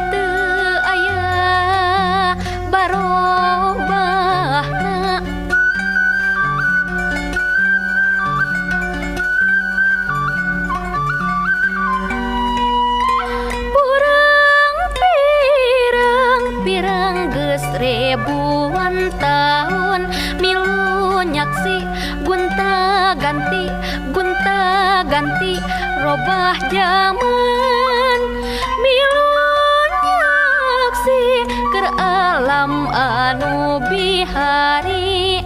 teu aya barobahna pirang geus ribuan tahun milu nyaksi gonta-ganti robah zaman milu nyaksi keur alam anu bihari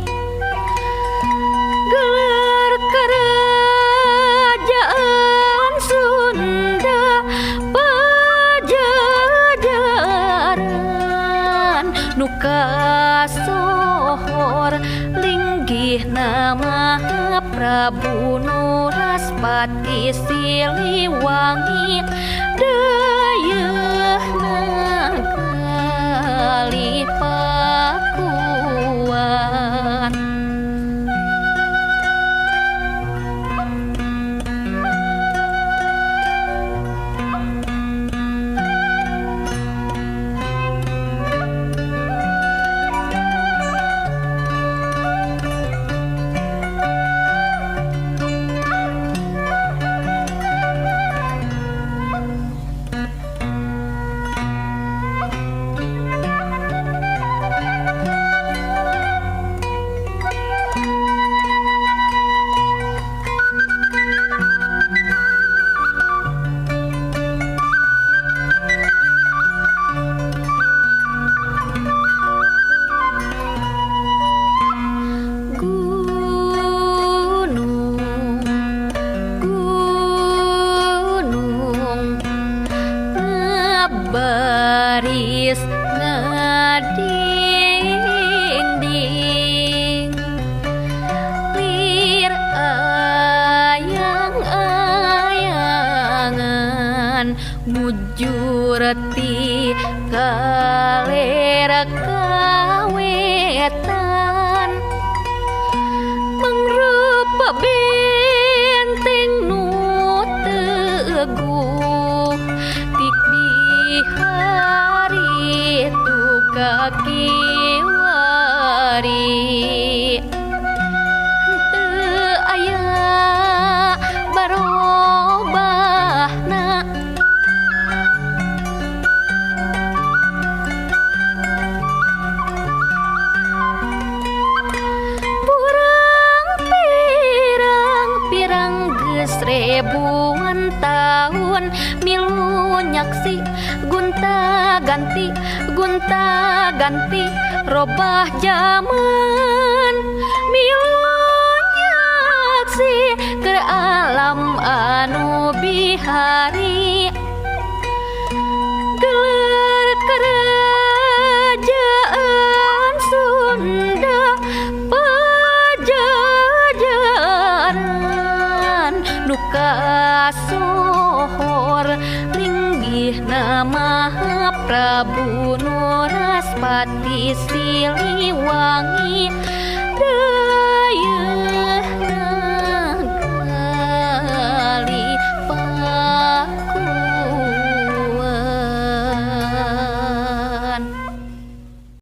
gelar kerajaan Sunda pajajaran nu kasohor linggih nama Prabu Nuraspati Siliwangi dayeuna Kalipakuan. Baris ngadinding lir ayang-ayangan mujur ti kaler kawetan mangrupa benteng nu teguh hari tu kakiwari teu aya barobahna pirang geus ribuan tahun milu nyaksi gonta-ganti robah zaman milu nyaksi keur alam anu bihari gelar kerajaan Sunda pajajaran nu kasohor linggih nama Prabu Nuraspati Siliwangi dayeuna